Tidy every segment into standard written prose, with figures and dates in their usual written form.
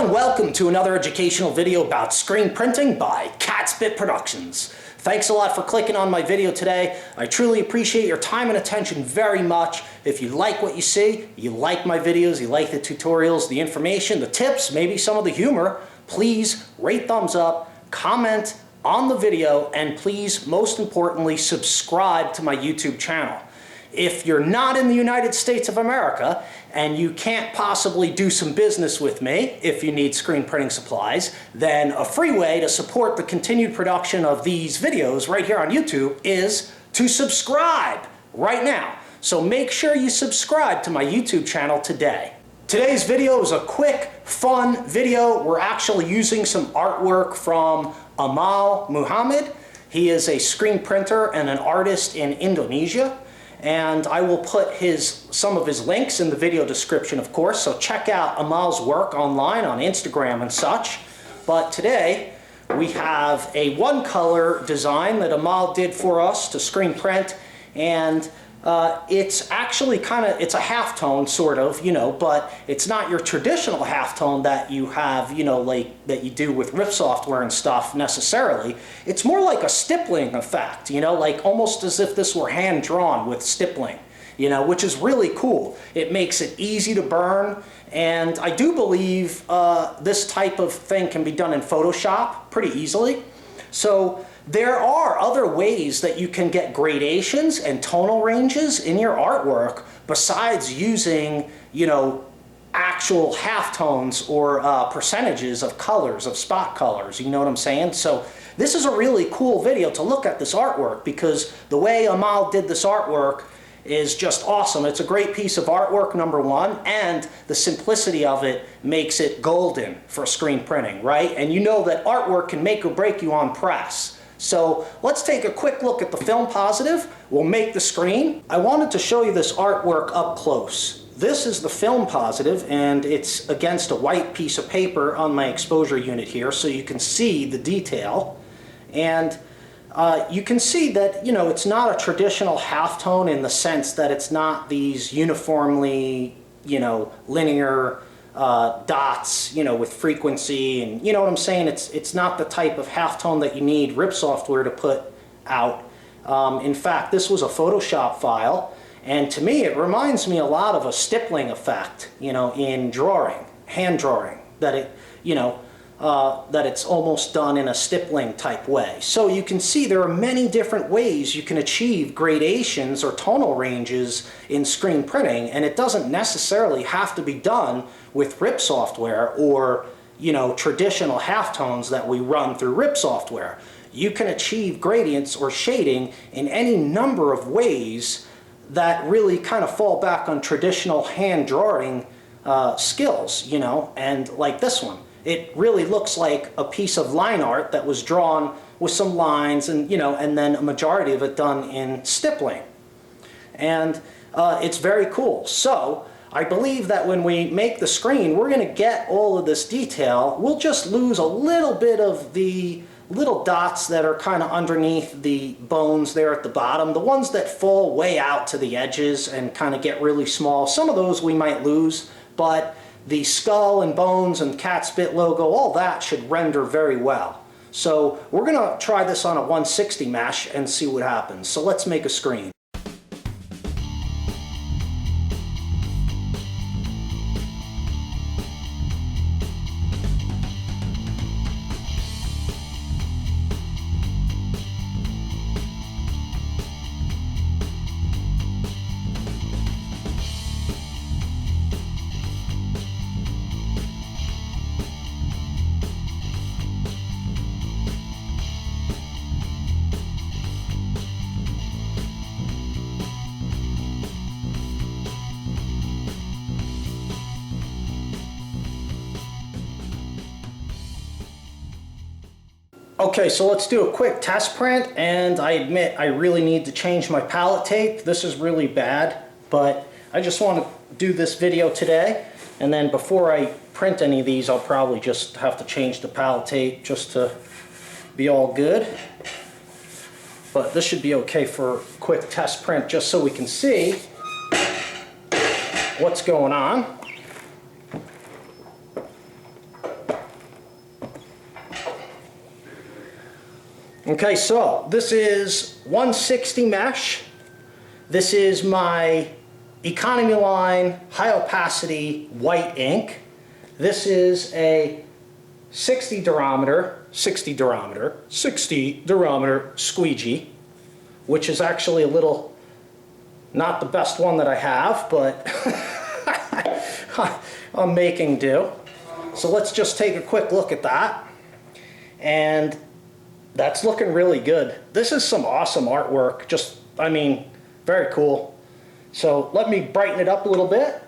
and welcome to another educational video about screen printing by Catspit Productions. Thanks a lot for clicking on my video today. I truly appreciate your time and attention very much. If you like what you see, you like my videos, you like the tutorials, the information, the tips, maybe some of the humor, please rate thumbs up, comment on the video, and please, most importantly, subscribe to my YouTube channel. If you're not in the United States of America and you can't possibly do some business with me if you need screen printing supplies, then a free way to support the continued production of these videos right here on YouTube is to subscribe right now. So make sure you subscribe to my YouTube channel today. Today's video is a quick, fun video. We're actually using some artwork from Amal Muhammed. He is a screen printer and an artist in Indonesia. And I will put some of his links in the video description, of course, so check out Amal's work online on Instagram and such. But today we have a one-color design that Amal did for us to screen print, and it's actually it's a halftone sort of, but it's not your traditional halftone that you have, like that you do with RIP software and stuff necessarily. It's more like a stippling effect, like almost as if this were hand drawn with stippling, which is really cool. It makes it easy to burn, and I do believe this type of thing can be done in Photoshop pretty easily. So there are other ways that you can get gradations and tonal ranges in your artwork besides using, actual halftones or percentages of colors, of spot colors, you know what I'm saying? So this is a really cool video to look at this artwork because the way Amal did this artwork is just awesome. It's a great piece of artwork, number one, and the simplicity of it makes it golden for screen printing, right? And you know that artwork can make or break you on press. So let's take a quick look at the film positive. We'll make the screen. I wanted to show you this artwork up close. This is the film positive, and it's against a white piece of paper on my exposure unit here, so you can see the detail. And you can see that, it's not a traditional halftone in the sense that it's not these uniformly, linear dots, with frequency, and you know what I'm saying? It's not the type of halftone that you need RIP software to put out. In fact, this was a Photoshop file, and to me it reminds me a lot of a stippling effect, in drawing, hand drawing, that it, that it's almost done in a stippling type way. So you can see there are many different ways you can achieve gradations or tonal ranges in screen printing, and it doesn't necessarily have to be done with RIP software or, traditional halftones that we run through RIP software. You can achieve gradients or shading in any number of ways that really kind of fall back on traditional hand drawing skills, and like this one. It really looks like a piece of line art that was drawn with some lines and, and then a majority of it done in stippling. And it's very cool. So I believe that when we make the screen, we're going to get all of this detail. We'll just lose a little bit of the little dots that are kind of underneath the bones there at the bottom. The ones that fall way out to the edges and kind of get really small. Some of those we might lose, but the skull and bones and Catspit logo, all that should render very well. So we're going to try this on a 160 mesh and see what happens. So let's make a screen. Okay, so let's do a quick test print, and I admit I really need to change my palette tape. This is really bad, but I just want to do this video today, and then before I print any of these, I'll probably just have to change the palette tape just to be all good. But this should be okay for a quick test print just so we can see what's going on. Okay, so this is 160 mesh. This is my economy line high opacity white ink. This is a 60 durometer squeegee, which is actually a little, not the best one that I have, but I'm making do. So let's just take a quick look at that. And that's looking really good. This is some awesome artwork. Just, I mean, very cool. So let me brighten it up a little bit.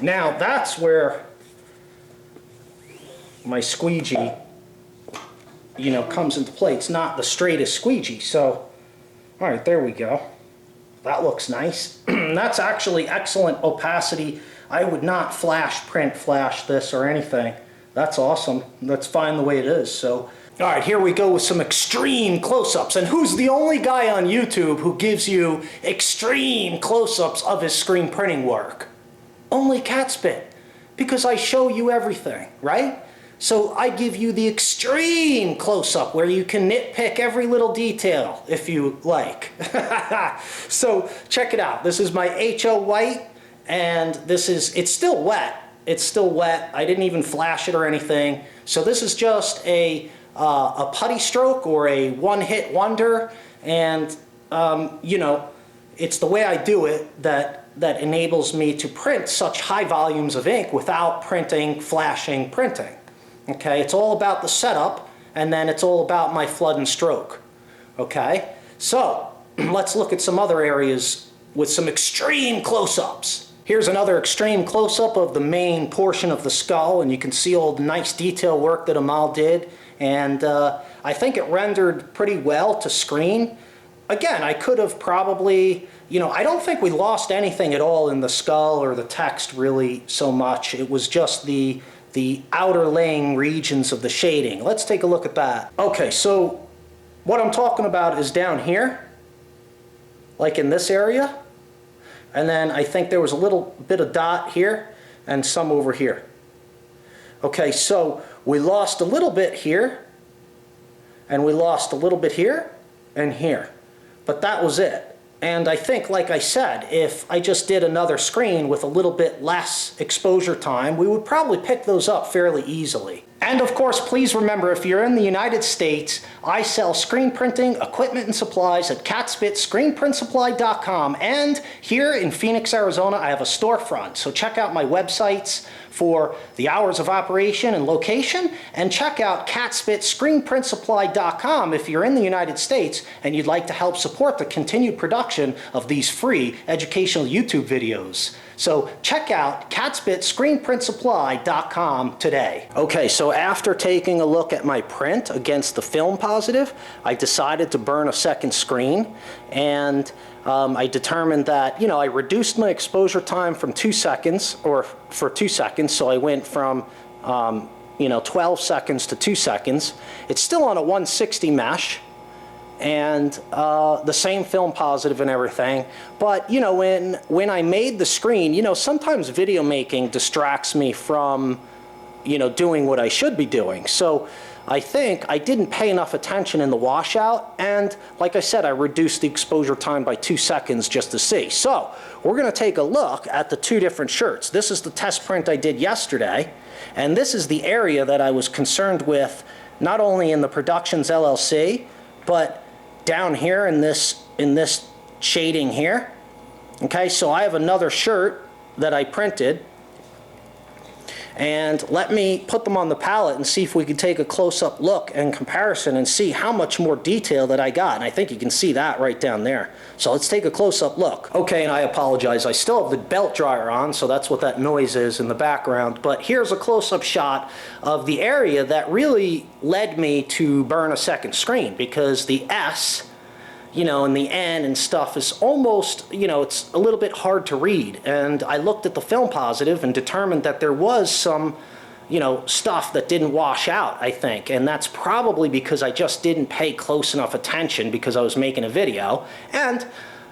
Now that's where my squeegee, you know, comes into play. It's not the straightest squeegee. So, all right, there we go. That looks nice. That's actually excellent opacity. I would not flash this or anything. That's awesome. That's fine the way it is. So, all right, here we go with some extreme close-ups. And who's the only guy on YouTube who gives you extreme close-ups of his screen printing work? Only Catspit, because I show you everything, right? So I give you the extreme close-up where you can nitpick every little detail if you like. So check it out. This is my HO white, and this is, it's still wet. It's still wet. I didn't even flash it or anything. So this is just a putty stroke or a one-hit wonder, and you know, it's the way I do it that enables me to print such high volumes of ink without flashing printing. Okay, it's all about the setup, and then it's all about my flood and stroke. Okay, so let's look at some other areas with some extreme close-ups. Here's another extreme close-up of the main portion of the skull, and you can see all the nice detail work that Amal did, and I think it rendered pretty well to screen. Again, I could have probably, you know, I don't think we lost anything at all in the skull or the text really so much. It was just the outer laying regions of the shading. Let's take a look at that. Okay, so what I'm talking about is down here, like in this area. And then I think there was a little bit of dot here and some over here. Okay, so we lost a little bit here, and we lost a little bit here and here. But that was it. And I think, like I said, if I just did another screen with a little bit less exposure time, we would probably pick those up fairly easily. And of course, please remember, if you're in the United States, I sell screen printing equipment and supplies at catspitscreenprintsupply.com. And here in Phoenix, Arizona, I have a storefront. So check out my websites for the hours of operation and location, and check out catspitscreenprintsupply.com if you're in the United States and you'd like to help support the continued production of these free educational YouTube videos. So check out catspitscreenprintsupply.com today. Okay, so after taking a look at my print against the film positive, I decided to burn a second screen, and I determined that, you know, I reduced my exposure time from 2 seconds, or for 2 seconds, so I went from, you know, 12 seconds to 2 seconds. It's still on a 160 mesh, and the same film positive and everything. But, you know, when I made the screen, you know, sometimes video making distracts me from, you know, doing what I should be doing. So I think I didn't pay enough attention in the washout, and like I said, I reduced the exposure time by 2 seconds just to see. So we're going to take a look at the two different shirts. This is the test print I did yesterday, and this is the area that I was concerned with, not only in the Productions LLC, but down here in this shading here. Okay, so I have another shirt that I printed, and let me put them on the palette and see if we can take a close-up look and comparison and see how much more detail that I got. And I think you can see that right down there. So let's take a close-up look. Okay, and I apologize, I still have the belt dryer on, so that's what that noise is in the background. But here's a close-up shot of the area that really led me to burn a second screen, because the S, you know, and the N and stuff is almost, you know, it's a little bit hard to read. And I looked at the film positive and determined that there was some, you know, stuff that didn't wash out, I think. And that's probably because I just didn't pay close enough attention because I was making a video. And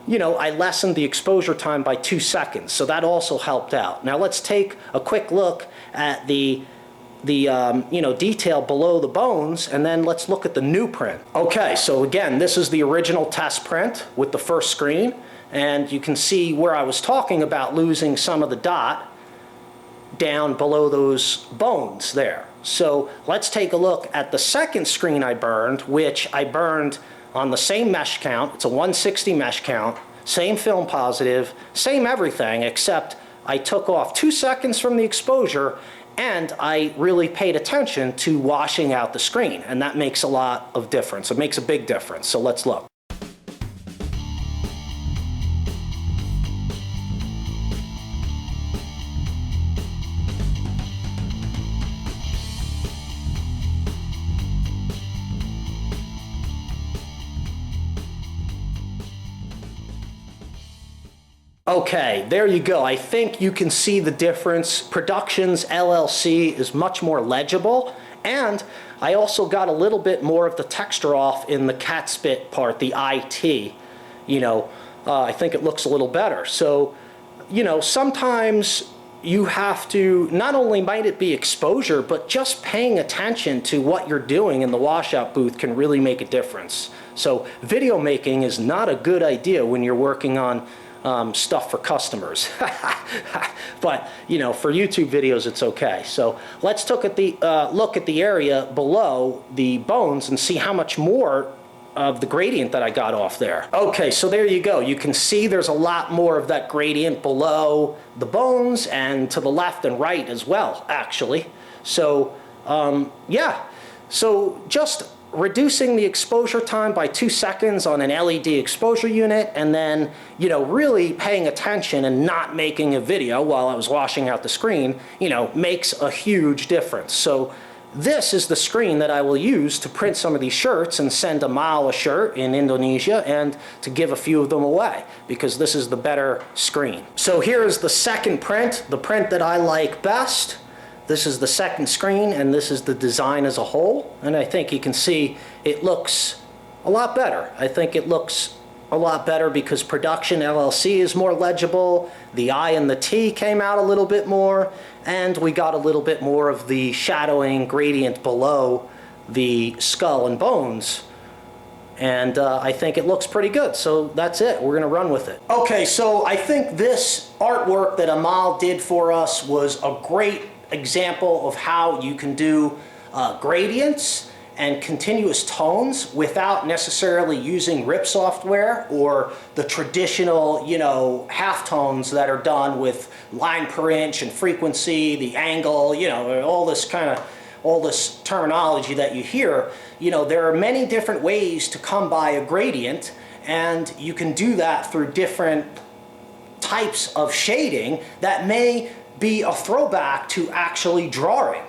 I lessened the exposure time by 2 seconds, so that also helped out. Now let's take a quick look at the detail below the bones, and then let's look at the new print. Okay, so again, this is the original test print with the first screen, and you can see where I was talking about losing some of the dot down below those bones there. So let's take a look at the second screen I burned, which I burned on the same mesh count. It's a 160 mesh count, same film positive, same everything, except I took off 2 seconds from the exposure and I really paid attention to washing out the screen, and that makes a lot of difference. It makes a big difference. So let's look. Okay, there you go. I think you can see the difference. Productions LLC is much more legible, and I also got a little bit more of the texture off in the cat spit part, the IT. I think it looks a little better. So, sometimes you have to, not only might it be exposure, but just paying attention to what you're doing in the washout booth can really make a difference. So video making is not a good idea when you're working on stuff for customers. But for YouTube videos it's okay. So let's look at the area below the bones and see how much more of the gradient that I got off there. Okay, so there you go. You can see there's a lot more of that gradient below the bones and to the left and right as well, actually. So yeah, so just reducing the exposure time by 2 seconds on an LED exposure unit, and then, really paying attention and not making a video while I was washing out the screen, makes a huge difference. So this is the screen that I will use to print some of these shirts and send Amal a shirt in Indonesia and to give a few of them away, because this is the better screen. So here is the second print, the print that I like best. This is the second screen, and this is the design as a whole. And I think you can see it looks a lot better. I think it looks a lot better because Production LLC is more legible. The I and the T came out a little bit more, and we got a little bit more of the shadowing gradient below the skull and bones. And I think it looks pretty good. So that's it. We're going to run with it. Okay, so I think this artwork that Amal did for us was a great example of how you can do gradients and continuous tones without necessarily using RIP software or the traditional, halftones that are done with line per inch and frequency, the angle, all this terminology that you hear. There are many different ways to come by a gradient, and you can do that through different types of shading that may be a throwback to actually drawing,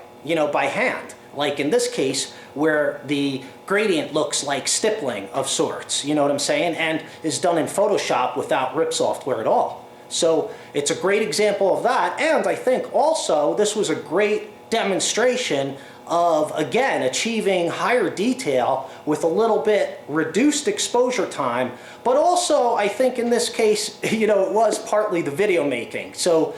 by hand. Like in this case, where the gradient looks like stippling of sorts, you know what I'm saying? And is done in Photoshop without RIP software at all. So it's a great example of that. And I think also this was a great demonstration of, again, achieving higher detail with a little bit reduced exposure time. But also, I think in this case, it was partly the video making. So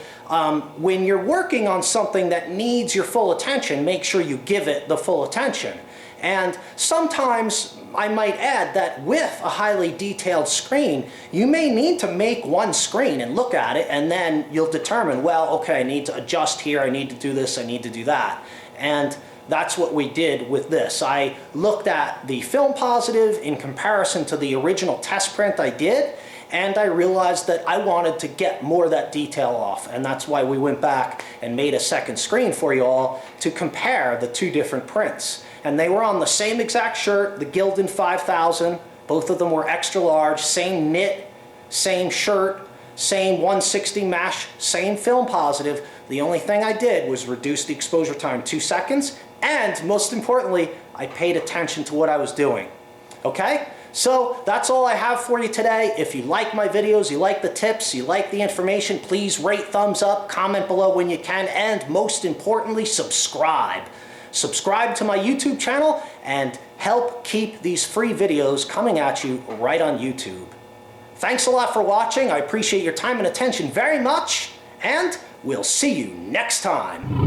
when you're working on something that needs your full attention, make sure you give it the full attention. And sometimes I might add that with a highly detailed screen, you may need to make one screen and look at it, and then you'll determine, well, okay, I need to adjust here, I need to do this, I need to do that. And that's what we did with this. I looked at the film positive in comparison to the original test print I did, and I realized that I wanted to get more of that detail off, and that's why we went back and made a second screen for you all to compare the two different prints. And they were on the same exact shirt, the Gildan 5000. Both of them were extra large, same knit, same shirt, same 160 mesh, same film positive. The only thing I did was reduce the exposure time 2 seconds, and most importantly, I paid attention to what I was doing. Okay? So that's all I have for you today. If you like my videos, you like the tips, you like the information, please rate, thumbs up, comment below when you can, and most importantly, subscribe. Subscribe to my YouTube channel and help keep these free videos coming at you right on YouTube. Thanks a lot for watching. I appreciate your time and attention very much, and we'll see you next time.